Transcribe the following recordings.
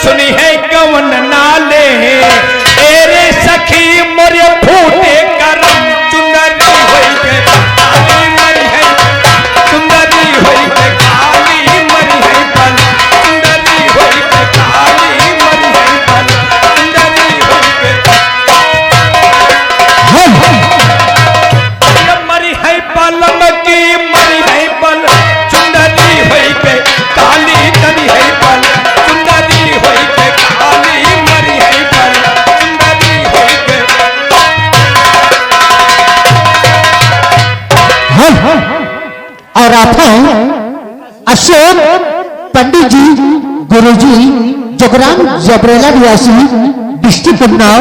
सुनी है कवन नाले एरे सखी मोरे फूटे करम चुनरी होई के काली मरी है सुंदरी होई के काली मरी है पल सुंदरी होई के काली मरी है पल सुंदरी होई के मरी है पलम की मरी है पल सुंदरी होई के काली तनी है पल सुंदरी होई के काली मरी है पल सुंदरी होई के और आप हैं अशोक पंडित जी गुरुजी जोगराम जबरेला निवासी डिस्ट्रिक्ट उन्नाव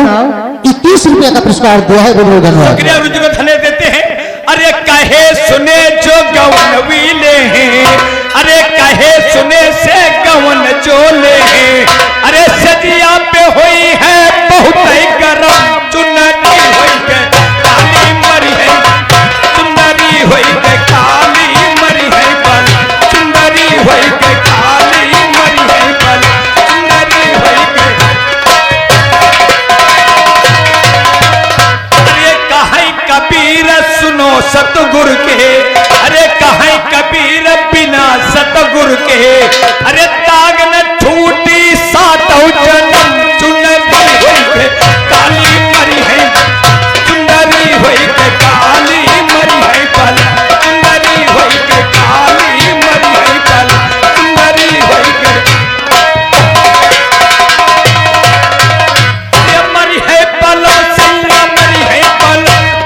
21 रुपया का पुरस्कार दिया है। गुरु धन्यवाद रुचि को धन्य देते हैं। अरे कहे सुने जो गवन विले हैं अरे कहे सुने से गवन चोले हैं अरे सजिया पे हुई है बहुत ही गरम चुनरी हुई के काली मरी है सुंदरी हुई के काली मरी है पल सुंदरी हुई के काली मरी है पल सुंदरी हुई के अरे कहे कबीर सुनो सतगुरु के अरे कहे कबीर बिना सतगुरु के अरे ताग न छूटी सातों जन्म चुनरी हुई के काली मरी है सुंदरी हुई के काली मरी है पल सुंदरी हुई के काली मरी है पल सुंदरी हुई के मरी है पल सिंगा मरी है पल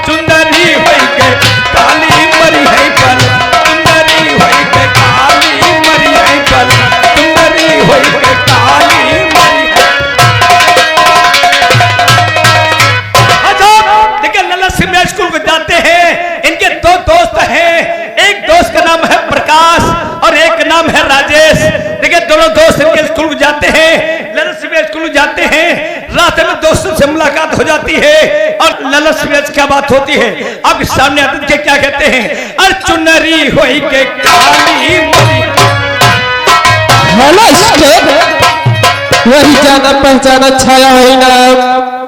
सुंदरी हुई के काली मरी है पल सुंदरी हुई के काली मरी है पल सुंदरी हुई के काली मरी है। देखिए लल्ला सिंह स्कूल को जाते हैं। इनके दो दोस्त हैं, एक दोस्त का नाम है प्रकाश और एक नाम है राजेश। देखिए दोनों दोस्त इनके स्कूल को जाते हैं, लल्ला सिंह स्कूल जाते हैं। रात में दोस्तों से मुलाकात हो जाती है और लल्ला सिंह क्या बात होती है आपके सामने आते के क्या कहते हैं। अरे चुनरी होई के काली मरी हेलो स्टेप वही जाना पहचाना छाया है नाम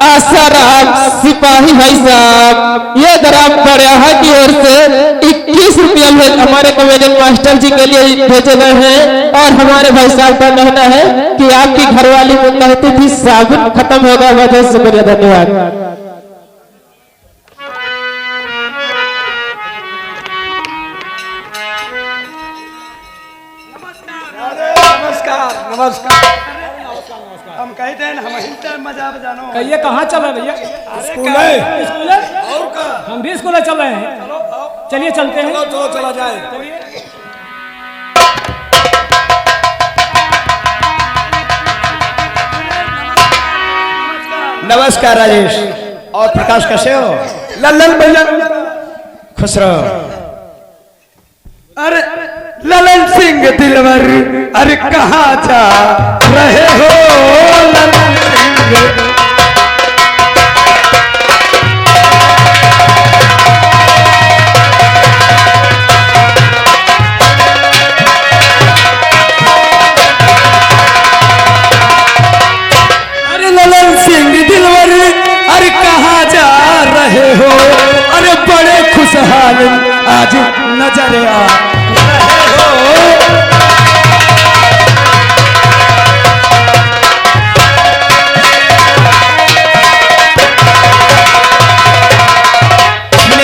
आसाराम सिपाही भाई साहब ये दराम बड़े की ओर से 21 रुपया हमारे कॉमेडियन मास्टर जी के लिए भेजे गए हैं। और हमारे भाई साहब का कहना है कि आपकी घरवाली वो कहती थी साबुन खत्म होगा। बहुत शुक्रिया धन्यवाद। नमस्कार हम कहते हैं हम हिंदुस्तान मजा बजानो कहिए कहाँ चल रहे भैया? स्कूल है स्कूल है और का हम भी स्कूल चल रहे हैं। चलिए चलते हैं। चलो चला जाए। नमस्कार राजेश और प्रकाश कैसे हो? लल्लन भैया खुश रहो। अरे ललन सिंह दिलवर अरे कहाँ जा रहे हो ललन सिंह अरे ललन सिंह दिलवर अरे कहाँ जा रहे हो अरे बड़े खुशहाल आज नजर आ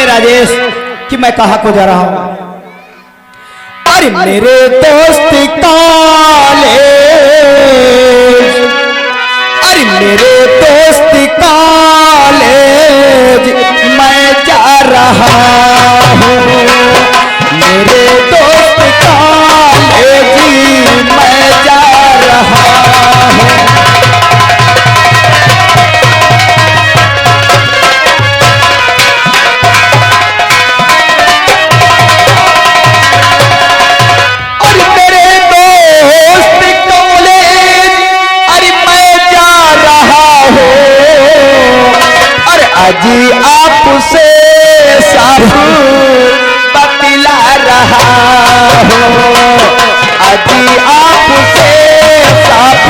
राजेश कि मैं कहाँ को जा रहा हूँ। अरे मेरे दोस्त काले अरे मेरे दोस्त कॉलेज मैं जा रहा हूँ। मेरे दोस्त कॉलेज मैं जा रहा हूँ। जी आपसे साफ बतला रहा हूँ। अजी आपसे साफ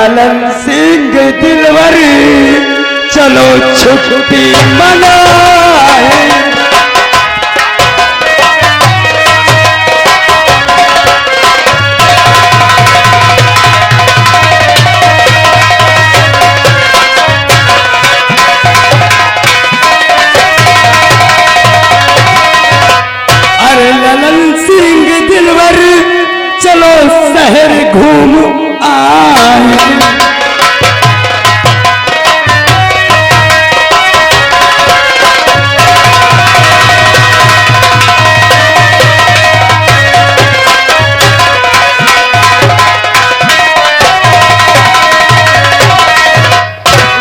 ललन सिंह दिलवर चलो छुट्टी मनाए। अरे ललन सिंह दिलवर चलो शहर घूम आए।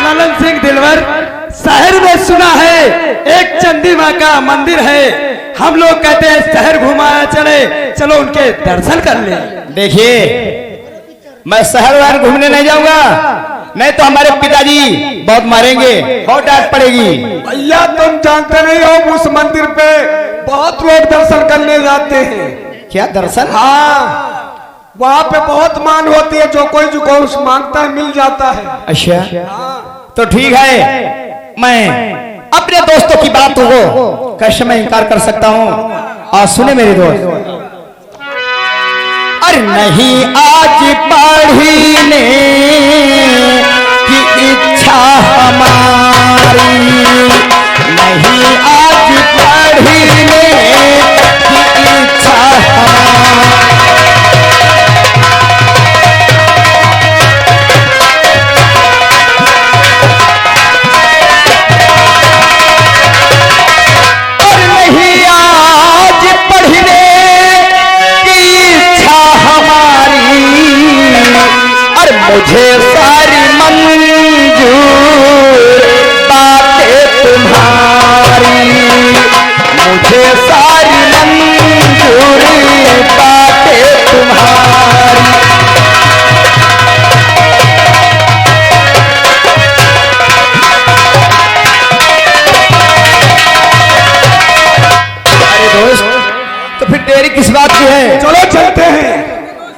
ललन सिंह दिलवर, शहर में सुना है एक चंडी माँ का मंदिर है, हम लोग कहते हैं शहर घुमाया चले, चलो उनके दर्शन कर ले। देखिए, मैं शहर वहर घूमने नहीं जाऊंगा, नहीं तो हमारे पिताजी बहुत मारेंगे, बहुत डांट पड़ेगी। भैया तुम जानते नहीं हो, उस मंदिर पे बहुत लोग दर्शन करने जाते हैं। क्या दर्शन? हाँ, वहाँ पे बहुत मान होती है, जो कोई मांगता है मिल जाता है। अच्छा, तो ठीक है, मैं अपने दोस्तों की बात को कैसे मैं इनकार कर सकता हूँ। और सुने मेरे दोस्त, अरे नहीं आज पढ़ने की इच्छा हमारी, नहीं आज पढ़ने की इच्छा हमारी। मुझे सारी मंजूर बातें तुम्हारी, मुझे सारी मंजूर बातें तुम्हारी। अरे दोस्त, तो फिर देरी किस बात की है? चलो चलते हैं।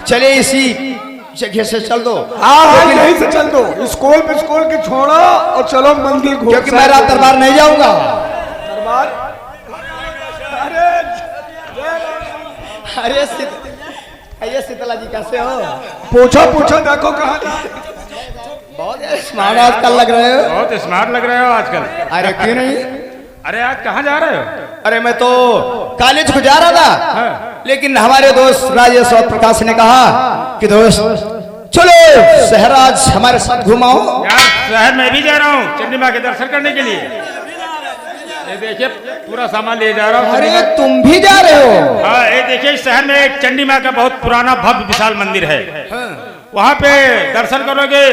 चलिए इसी जगह से चल दो। हाँ, यहीं से चल दो, स्कूल की छोड़ो और चलो मंदिर घूम। क्योंकि मैं रात दरबार नहीं जाऊंगा। दरबार? अरे शीतला जी कैसे हो? पूछो देखो कहाँ। बहुत स्मार्ट आजकल लग रहे हो। बहुत स्मार्ट लग रहे हो आजकल। अरे क्यों नहीं? अरे आज कहाँ जा रहे हो? अरे मैं तो कॉलेज को जा रहा था, लेकिन हमारे दोस्त राजेश और प्रकाश ने कहा कि दोस्त चलो शहर आज हमारे साथ घुमाओ। यार शहर में भी जा रहा हूँ चंडी माँ के दर्शन करने के लिए। ये देखिए पूरा सामान ले जा रहा हूँ। अरे तुम भी जा रहे हो? हाँ, ये देखिए इस शहर में एक चंडी माँ का बहुत पुराना भव्य विशाल मंदिर है। वहाँ पे दर्शन करोगे,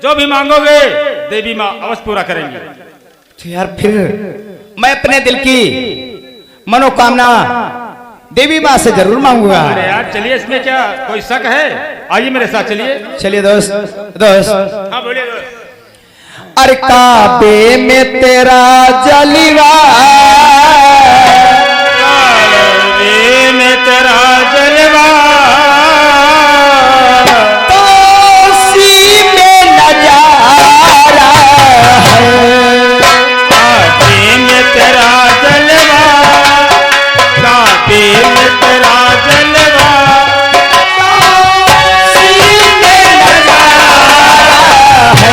जो भी मांगोगे देवी माँ अवश्य पूरा करेंगी। तो यार फिर मैं अपने दिल की मनोकामना देवी माँ से जरूर मांगूंगा। अरे यार चलिए, इसमें क्या कोई शक है? आइए मेरे साथ चलिए। चलिए दोस्त। हाँ बोलिए दोस्त। अरे काबे में तेरा जलवा, काबे में तेरा जलवा, काशी में नजारा है। काबे में तेरा जलवा, काबे में तेरा जलवा, काशी में नजारा है।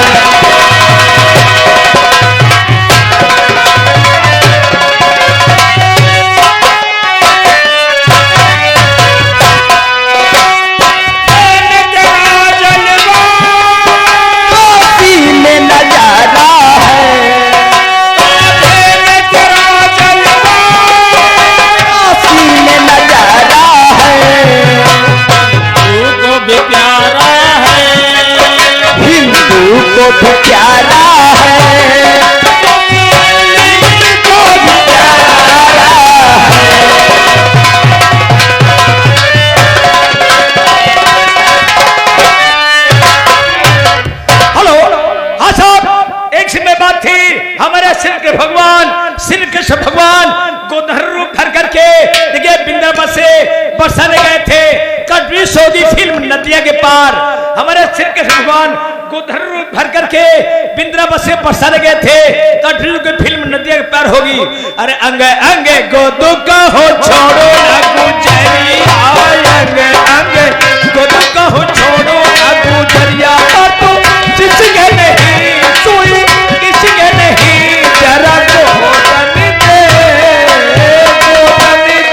प्यारा है को भी प्यारा है। हेलो, हाँ साहब, एक समय बात थी, हमारे सिर के भगवान श्री कृष्ण भगवान गोधर रूप धर करके देखिए वृंदावन से बरसाने गए थे। कटवी रिलीज होगी फिल्म नदिया के पार। हमारे श्री कृष्ण भगवान गोधर रूप भर करके बिंद्रावत से बरसाने गए थे, तो ड्रिल की फिल्म नदिया के पार होगी। अरे अंगे अंगे गोदू का हो छोड़ो ना गुजरिया, अंगे अंगे गोदू का हो छोड़ो ना गुजरिया, तो किसी के नहीं सुई किसी के नहीं जरा गोदन दे गोदन दे।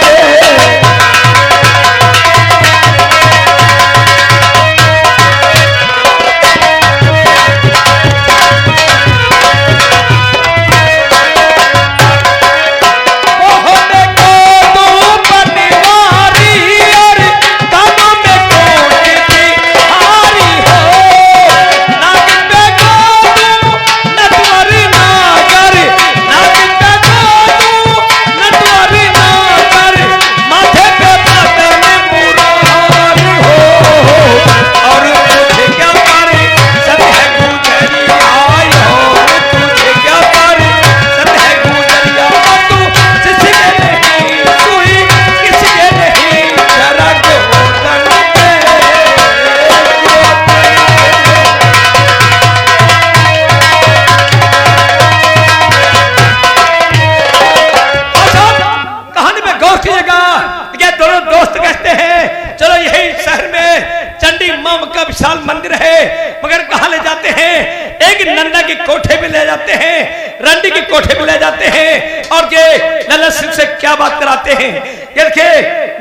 विशाल मंदिर है, मगर कहां ले जाते हैं? एक नंदा के कोठे पे ले जाते हैं, रंडी के कोठे पे ले जाते हैं, और ये ललन सिंह से क्या बात कराते हैं? ये देखिए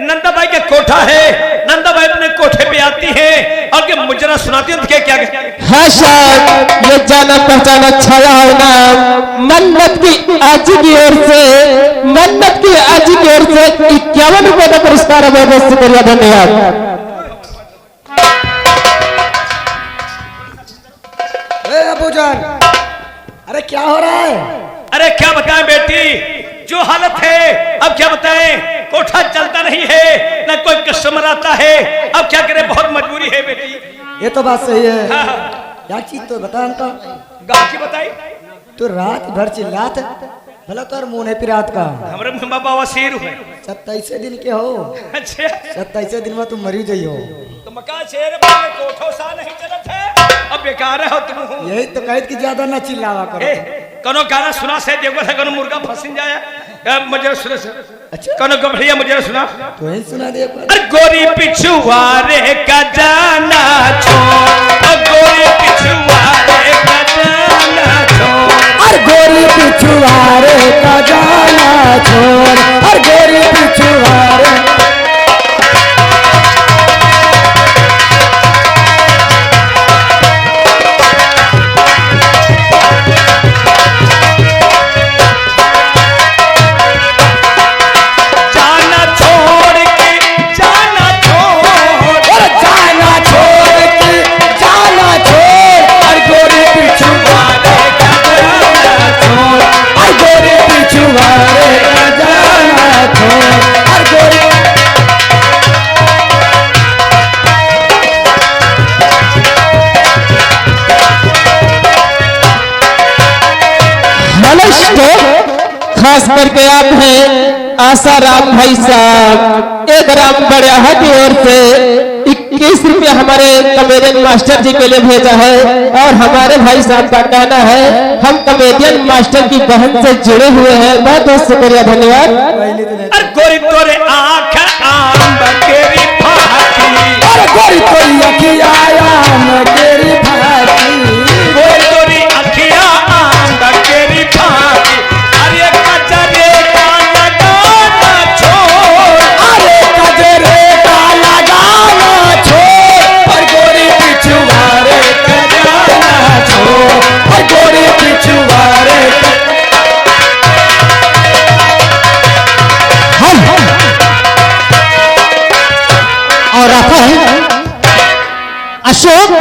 नंदाबाई का कोठा है, नंदाबाई अपने कोठे पे आती है और ये मुजरा सुनाती है। क्या हाँ साहब, ये जाना पहचाना छाया है ना, मन्नत की आज की ओर से, मन्नत की आज की ओर से 51 रुपए का पुरस्कार हमें शुक्रिया, धन्यवाद। अबूजान, अरे क्या हो रहा है? अरे क्या बताएं बेटी, जो हालत है अब क्या बताएं, कोठा चलता नहीं है, न कोई कस्टमर आता है, अब क्या करें, बहुत मजबूरी है बेटी। ये तो बात सही है। हाँ। क्या चीज तो बता हमका। गाँव की बताई तू रात भर चिल्लात, भला तोर मुंह है पिरात का। हमारे मुँह बाबा वसीर हुए। 27 दिन के हो। अच्छा 27 दिन में तुम मरी जाइ हो। तो मका शेर में कोठो सा नहीं चलत है, अब बेकार हो तुम। यही तो कहत कि ज्यादा न चिल्लावा करो। कनो गाना सुना से देखो से कनो मुर्गा फंसिन जाए, मुझे सुना से। अच्छा कनो गभड़िया मुझे सुना। तो ही सुना दे। अरे गोरी पिछुआरे का जाना छोड़, गोरी पिछुआरे का जाना छोड़, और गोरी पिछुआरे का जाना छोड़, और गोरी पिछुआरे। खास करके आप हैं आसाराम भाई साहब, एक राम बड़िया की ओर से 21 रुपया हमारे कॉमेडियन मास्टर जी के लिए भेजा है। और हमारे भाई साहब का कहना है हम कॉमेडियन मास्टर की बहन से जुड़े हुए हैं, बहुत बहुत शुक्रिया, धन्यवाद। अरे गोरी तोरे आँख आम केरी फाकी, अरे गोरी तोरी अखिया आम केरी फाकी, गोरी तोरी अखिया आम केरी फाकी, अरे कचरे का लगाना छोड़, अरे कजरे का लगाना छोड़, और गोरी पिछुआरे का जाना छोड़, और गोरी पिछुआरे और आता है अशोक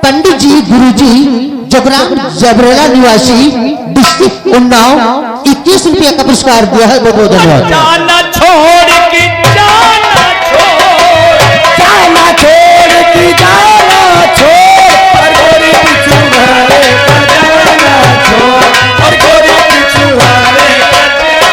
पंडित जी गुरुजी जगराम जबरेला निवासी डिस्ट्रिक्ट उन्नाव 21 रुपया का पुरस्कार दिया है, बहुत बहुत धन्यवाद। जाना छोड़ की जाना छोड़, जाना छोड़ की जाना छोड़, और गोरी पिछुआरे का जाना छोड़, और गोरी पिछुआरे का जाना।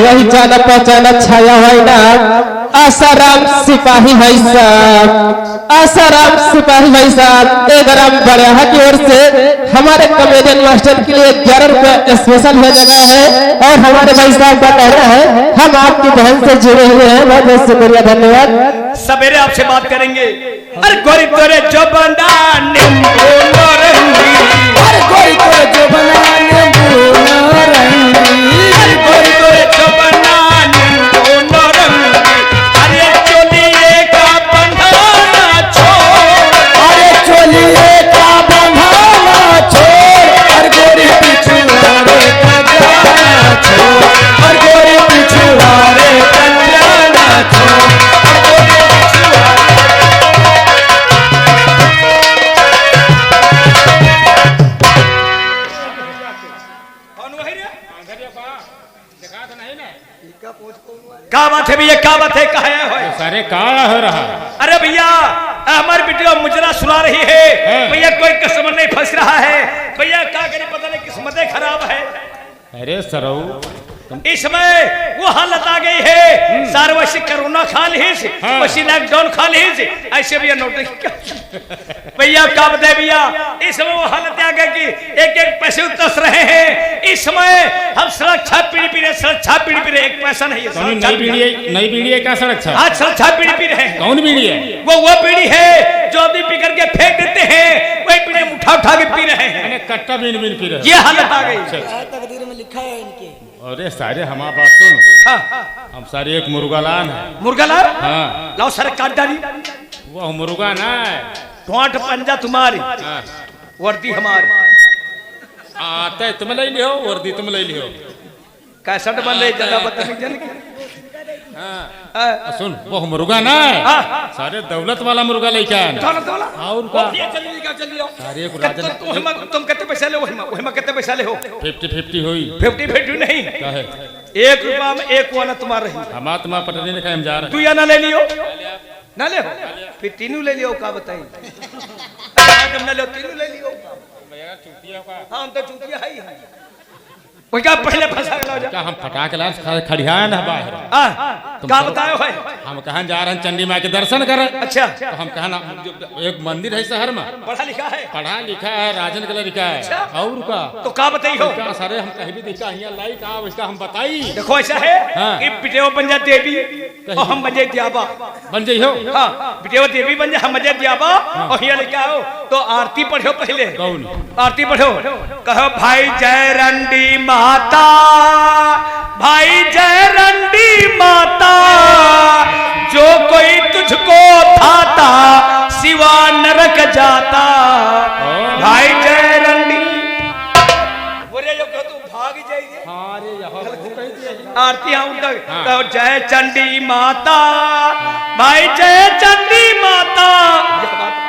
वही जाना पहचाना छाया है ना आसाराम सिपाही भाई साहब, आसाराम सिपाही भाई साहब। एक ग्राम बड़िया की ओर से हमारे कॉमेडियन मास्टर के लिए 11 रुपए स्पेशल भेजा गया है और हमारे भाई साहब का कहना है हम आपकी बहन से जुड़े हुए हैं। बहुत बहुत शुक्रिया, धन्यवाद। सवेरे आपसे बात करेंगे। अरे गोरी तोरे जो बना नींबू नारंगी, अरे कोई तो जो बना नींबू नारंगी, अरे गोरी तोरे जो बना नींबू नारंगी, अरे चोलिए का बंधाना छोड़, अरे चोलिए का बंधाना छोड़, और गोरी पिछुआरे का जाना छोड़, और गोरी पिछुआरे का जाना छोड़। क्या बात है भैया, क्या बात है, कहा है? सारे कहा हो रहा? अरे भैया हमारी बेटियों मुजरा सुना रही है भैया, कोई कस्टमर नहीं फंस रहा है भैया, क्या करें पता नहीं किस्मतें खराब है। अरे सरऊ इस समय वो हालत आ गई है, सारे वैसे कोरोना खा लीज, वैसे लॉकडाउन खा लीज, ऐसे भैया नोटिस भैया क्या बताए भैया, इस समय वो हालत आ गई कि एक एक पैसे उतस रहे हैं। इस समय हम सड़क छाप पीढ़ी पी रहे, सड़क छाप पीढ़ी पी रहे, एक पैसा नहीं है। नई बीड़ी है क्या सड़क छाप? आज सड़क छाप पीढ़ी पी रहे हैं। कौन बीड़ी है? वो पीढ़ी है जो अभी पी करके फेंक देते हैं, वही पीढ़ी उठा उठा के पी रहे हैं। कट्टा बीन बीन पी रहे, ये हालत आ गई। तकदीर में लिखा है इनके। अरे सारे हमारा बात सुन, हम सारे एक मुर्गा लान है। मुर्गा लाओ, हाँ लाओ सर काट डाली, वो मुर्गा ना है, ठोंठ पंजा तुम्हारी, हाँ। वर्दी हमारी, आते तुम ले लियो, वर्दी तुम ले लियो। कैसेट बन रही जगह बदतमीज जन की। हाँ। सुन वो मुर्गा ना है, सारे दौलत वाला मुर्गा लेके आए ना। दौलत वाला और का सारे एक राजन तुम कितने पैसे ले, वही में कितने पैसा ले हो? 50-50 हुई। 50-50 नहीं, क्या है? 1 रुपया में 1 वाला तुम्हारा रही, हमारा तुम्हारा पटनी ने कहा हम जा रहे हैं। तू या ना ले लियो, ना ले हो, फिर तीनों ले लियो, का बताई तुम ना ले, तीनों ले लियो। हाँ हम तो चूतिया है ही है। वो क्या पहले फंसा गया जा, क्या हम फटाक लाल खड़िया ना बाहर? क्या बताए हो? हम कहाँ जा रहे हैं चंडी माँ के दर्शन करें। अच्छा तो हम कहा ना एक मंदिर है शहर में, पढ़ा लिखा है, पढ़ा लिखा है, राजन कलर लिखा है। और का तो क्या बताई हो? क्या सारे हम कहीं भी दिखा यहाँ लाई का उसका हम बताई। देखो ऐसा है हाँ। कि बिटेवा बन जाए देवी और हम बन जाए दियाबा। बन जाइ हो। हाँ बिटेवा देवी बन जाए, हम बन जाए दियाबा और यहाँ लेके आओ तो आरती पढ़ो पहले। कौन? आरती पढ़ो, कहो भाई जय रंडी माता, भाई जय रंडी माता, जो कोई तुझको थाता सिवा नरक जाता। भाई जय रंडी, बोले जो कहो तू भाग जाइए। आरती हम तक कहो जय चंडी माता, भाई जय चंडी माता।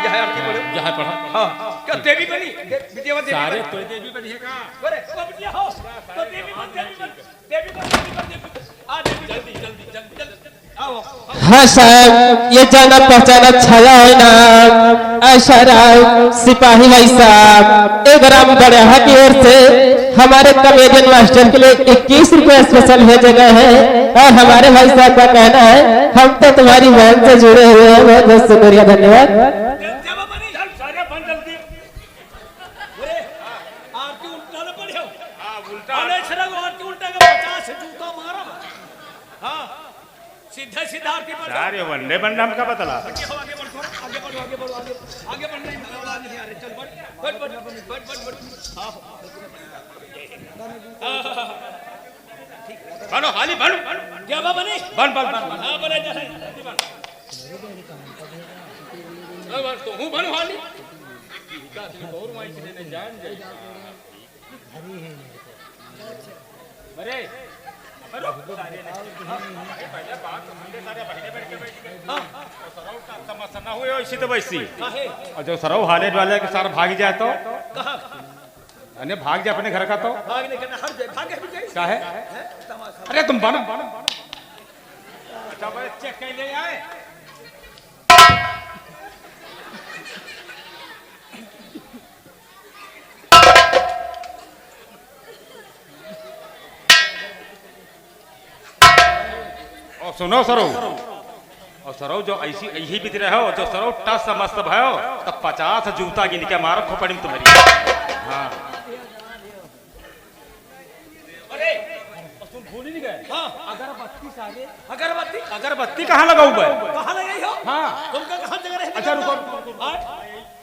यह आरती पढ़ो, यहाँ पढ़ा। हाँ क्या देवी बनी, विद्यावती देवी सारे बनी। तो देवी बनी है का? अरे वो बिटिया हो तो देवी बन, देवी बन, देवी बन, देवी बन, देवी बन। आ देवी जल्दी जल्दी जल्दी जल्दी आओ। हाँ साहब, ये जाना पहचाना छाया है ना आसाराम सिपाही भाई साहब। एक ग्राम बड़िया की ओर से हमारे कॉमेडियन मास्टर के लिए 21 रुपए स्पेशल भेजे गए हैं और हमारे भाई साहब का कहना है हम तो तुम्हारी बहन से जुड़े हुए हैं। बहुत बहुत शुक्रिया, धन्यवाद। जब बनी चल सारे बन जल्दी। अरे आरती उल्टा ना पड़े हो। हां उल्टा, अरे सरग आरती उल्टा का 50 से जूता मारा। हां सीधा सीधा आरती पढ़ो। सारे वंडे बंडम का बतला। आगे बढ़ो, आगे बढ़ो, आगे बढ़ो, आगे बढ़ो, आगे बढ़ नहीं, आवाज नहीं आ रही। चल बढ़ बढ़ बढ़ बढ़ बढ़। हां बनो हाली बनो क्या बाबा बनी बन बन बन हां बने जा बन। तो हूँ बनो हाली। अरे समस्या हुए इसी तो वैसी, और जो सरव हाले वाले के सारा भाग जाए तो अने भाग जाए अपने घर का तो भागने का हर जगह भागे भी गई। क्या है? अरे तुम बनो अच्छा भाई चेक कर ले आए। और सुनो सरो, और सरो जो ऐसी यही बीत रहे हो, जो सरो टस मस्त भयो तब 50 जूता गिन के मारो खोपड़ी में तुम्हारी। हाँ भूल ही नहीं गए। हाँ, अगरबत्ती सारे अगरबत्ती कहाँ लगाऊ भाई? कहाँ लगाई हो? हाँ तुमका कहाँ जगह रहती? अच्छा रुको,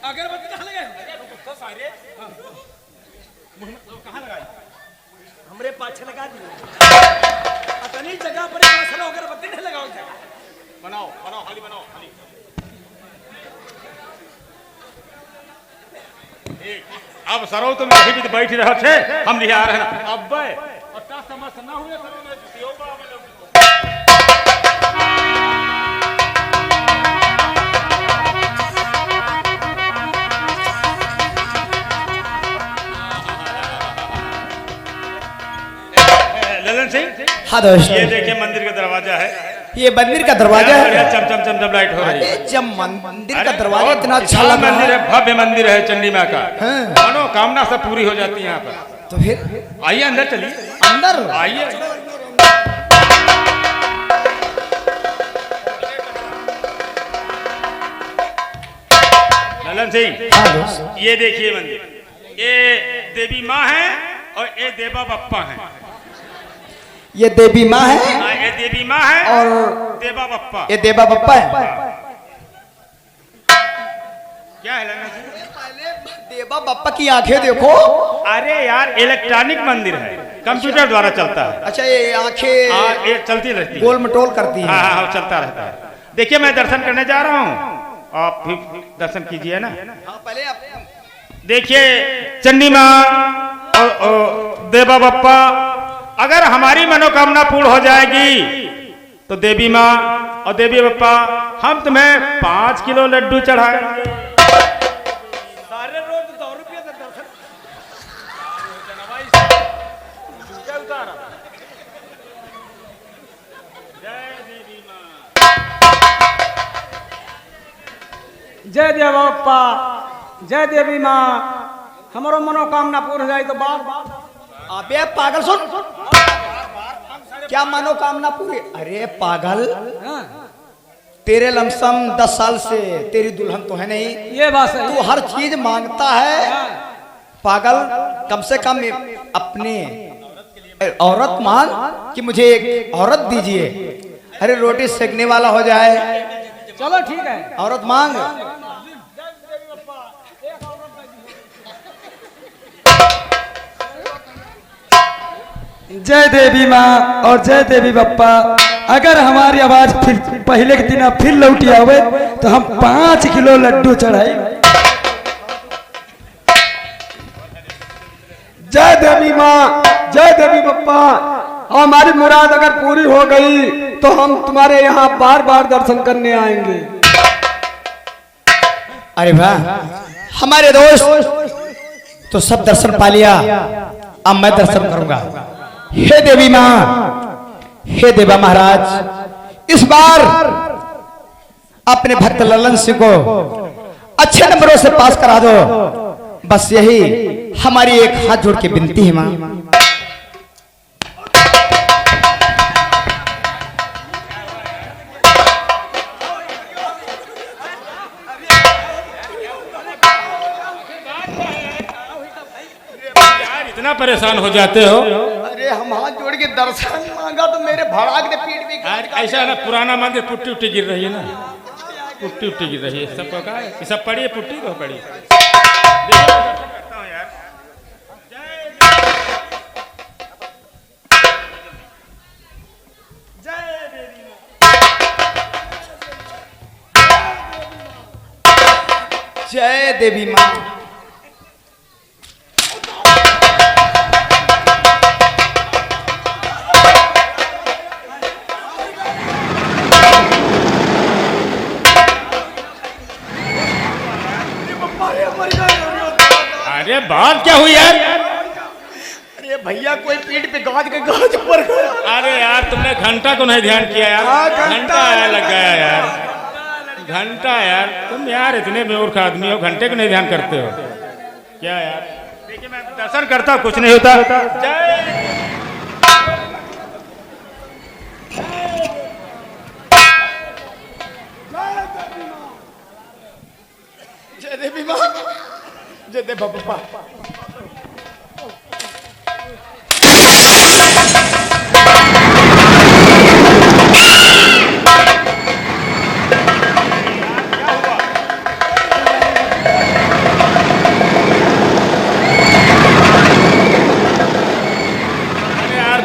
अगरबत्ती कहाँ लगाई? तो सारे कहाँ लगाई? हमरे पाछे लगा दी। अतनी जगह पर एक अगरबत्ती नहीं लगाओ। बनाओ बनाओ खाली बनाओ खाली। अब सरो तुम यही भी बैठ रहे थे, हम लिया रहे हैं अब बे और ता समझ ना हुए सरो में जियो बा में लोग। ललन सिंह, हाँ दोस्त, ये देखिए मंदिर का दरवाजा है। ये मंदिर का दरवाजा है। चम चम चम चम लाइट हो रही है। जब मंदिर का अरे दरवाजा बहुत इतना अच्छा विशाल लग रहा मंदिर है, है, भव्य मंदिर है चंडी माँ का। हाँ। मनोकामना सब पूरी हो जाती है यहाँ पर। तो फिर आइए अंदर चलिए, अंदर आइए। ललन सिंह, हाँ दोस्त, ये देखिए मंदिर, ये देवी माँ है और ये देवा बप्पा है। ये देवी माँ है हाँ, ये देवी माँ है और देवा बप्पा। ये देवा बप्पा है। क्या है ललन सिंह? देवा बप्पा की आंखें देखो। अरे यार इलेक्ट्रॉनिक मंदिर है, कंप्यूटर द्वारा चलता है। अच्छा, ये आंखें हाँ ये चलती रहती है। गोल मटोल करती हाँ है। हाँ हाँ, चलता रहता है। देखिए मैं दर्शन करने जा रहा हूँ, आप भी दर्शन कीजिए ना। हाँ, पहले आप देखिए चंडी माँ और देवा बप्पा, अगर हमारी मनोकामना पूर्ण हो जाएगी तो देवी माँ और देवी बप्पा हम तुम्हें 5 किलो लड्डू चढ़ाएंगे। सारे रोज 2 रुपये का दर्शन। जय देवा बप्पा, जय देवी माँ, हमारो मनोकामना पूर्ण हो जाए तो बार बार। अबे पागल, सुन क्या मनोकामना पूरी? अरे पागल, तेरे लमसम 10 साल से तेरी दुल्हन तो है नहीं, ये बात है। तू हर चीज मांगता है। पागल, कम से कम अपने औरत मांग कि मुझे एक औरत दीजिए। अरे रोटी सेकने वाला हो जाए, चलो ठीक है। औरत मांग। जय देवी माँ और जय देवी बप्पा, अगर हमारी आवाज फिर पहले के दिन फिर लौटी आवे तो हम 5 किलो लड्डू चढ़ाए। जय देवी माँ, जय देवी बप्पा, हमारी मुराद अगर पूरी हो गई तो हम तुम्हारे यहाँ बार बार दर्शन करने आएंगे। अरे वाह, हमारे दोस्त तो सब दर्शन पा लिया, अब मैं दर्शन करूंगा। हे देवी माँ, हे देवा महाराज, इस बार अपने भक्त ललन सिंह को अच्छे नंबरों से पास करा दो। बस यही हमारी एक हाथ जोड़ के विनती है माँ। इतना परेशान हो जाते हो? अरे हम हाथ जोड़ के दर्शन मांगा तो मेरे भड़ाक दे पीठ में। ऐसा है ना, पुराना मंदिर पुट्टी उट्टी गिर रही है ना, पुट्टी उट्टी गिर रही है। सब का है, सब पड़ी है पुट्टी को पड़ी। जय देवी माँ। अरे बात क्या हुई यार? अरे भैया, कोई पीठ पे गाज के गाज पर। अरे यार तुमने घंटा को नहीं ध्यान किया यार। हाँ, घंटा घंटा यार लग गया यार, घंटा यार। तुम यार इतने बेवकूफ आदमी हो, घंटे को नहीं ध्यान करते हो क्या यार? देखिए मैं दर्शन करता हूँ, कुछ नहीं होता। जय जय देवी माँ, जय देवा पप्पा।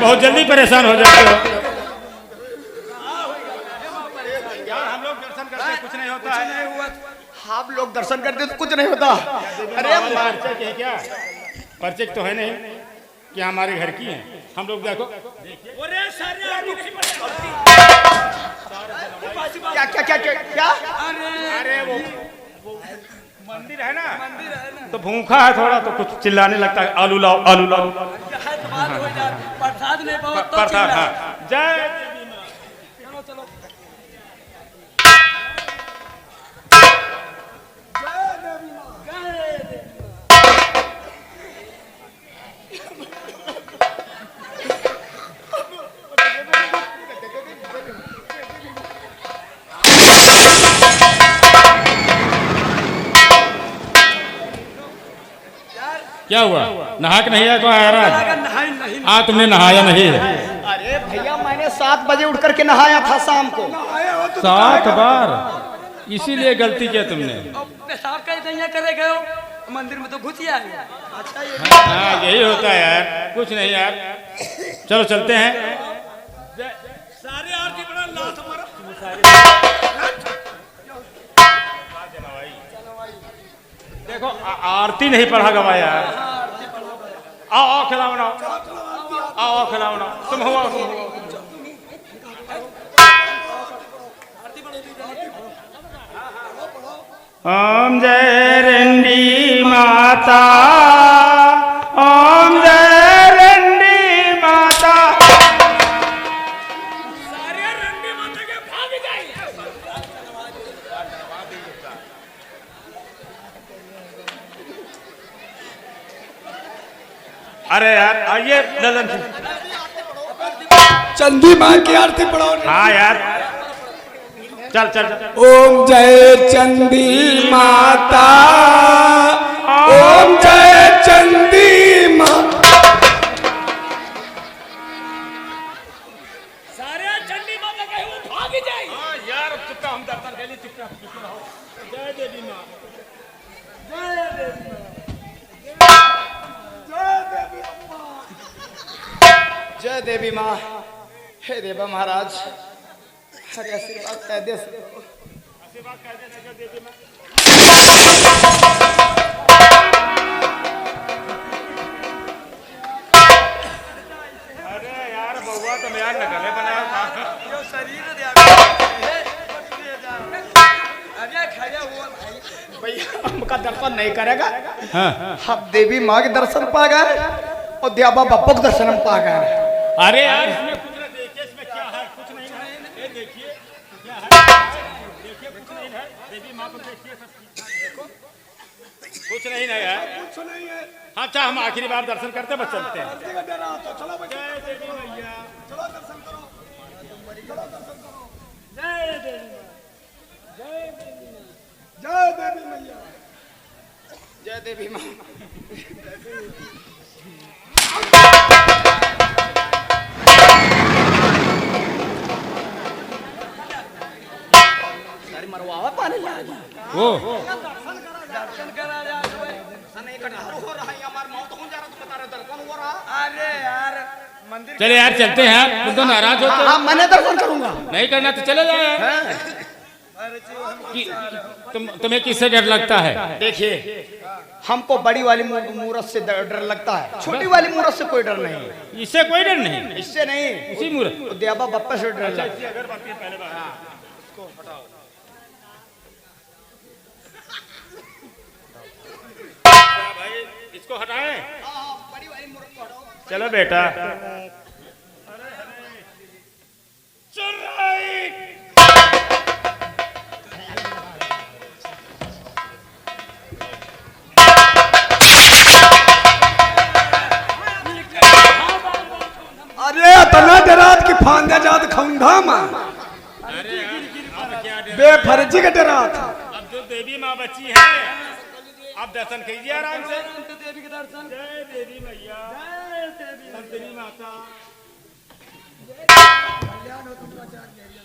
बहुत जल्दी परेशान हो जाते हो यार। हम लोग दर्शन करते कुछ नहीं होता है। आप लोग दर्शन करते तो कुछ नहीं होता। अरे परिचय है क्या? परिचय तो है नहीं कि हमारे घर की हैं। हम लोग देखो क्या क्या क्या क्या क्या? अरे वो मंदिर है ना, तो भूखा है थोड़ा तो कुछ चिल्लाने लगता है, आलू लाओ आलू लाओ। प्रसाद नहीं बहुत तो प्रसाद, चिल्ला। हाँ। जय चलो चलो। क्या हुआ? नहा के नहीं आया तो आया रहा? नहाई नहीं। हाँ, तुमने नहाया नहीं है? अरे भैया मैंने 7 बजे उठ करके नहाया था शाम को। 7 बार, इसीलिए गलती किया तुमने। पेशाब कैसे नहीं करे गए हो? मंदिर में तो घुसिया है। हाँ, यही होता है यार, कुछ नहीं यार। चलो चलते हैं। सारे आरती बड़ा लाश हमारा। देखो आरती नहीं पढ़ा गवा यार। आओ आओ खिलाओ बनाओ, आओ आओ खिलाओ बनाओ। तुम हो आओ, तुम हो। ओम जय रंडी माता, ओम जय रंडी माता। सारे रंडी माता के भाग जाए। अरे यार आइए ललन से। चंदी माँ की आरती पढ़ो। हाँ यार, चल चल चल। ओम जय चंदी माता, ओम जय चंदी माँ। सारे चंडी माता के वो भाग जाए। यार अब चुपका, हम दर्शन के लिए चुपका रहो। जय देवी माँ। जय देवी माँ। हे देवा महाराज, हरे आशीर्वाद कह दे। अरे यार बउआ तो यार नकले बनाया था। जो शरीर दे अरे खाया हुआ भाई। भैया हमका दर्शन नहीं करेगा। हाँ। हम देवी माँ के दर्शन पा गए और देवा बापा के दर्शन हम पा गए। अरे यार इसमें कुछ ना देखिए, इसमें क्या है? कुछ नहीं है। ये देखिए क्या है, देखिए कुछ नहीं है। देवी माँ को देखिए, सब देखो कुछ नहीं है। कुछ नहीं है। हाँ अच्छा, हम आखिरी बार दर्शन करते बस चलते हैं। जय देवी मैया। चलो दर्शन करो। चलो दर्शन करो। जय देवी माँ, जय देवी माँ, जय देवी मैया, जय देवी माँ। मरवावा पानी ला वो दर्शन करा जा। नहीं हो रहा है, हमारा मौत हो जा रहा, तो बता रहे दर्शन हो रहा। अरे यार मंदिर चले यार चलते हैं यार। तुम तो नाराज होते हो। हाँ मैंने दर्शन करूंगा। नहीं करना तो चले जाओ यार। तुम्हें किससे डर लगता है? देखिए हमको बड़ी वाली मूरत से डर लगता है, छोटी वाली मूरत से कोई डर नहीं। इससे कोई डर नहीं? इससे नहीं, इसी मूर्त तो देवा बापा से डर लगता है। इसको हटाएं। चलो बेटा। अरे तना डरात की फांदे जात खौंधा मा बेफर्जी के डरात। अब जो देवी माँ बची है, आप दर्शन कीजिए आराम से। देवी के दर्शन। जय देवी मैया, जय देवी। संतनी माता।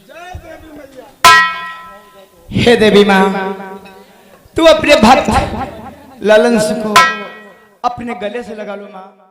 जय देवी मैया। हे देवी माँ, तू अपने भक्त ललन सिंह को अपने गले से लगा लो माँ।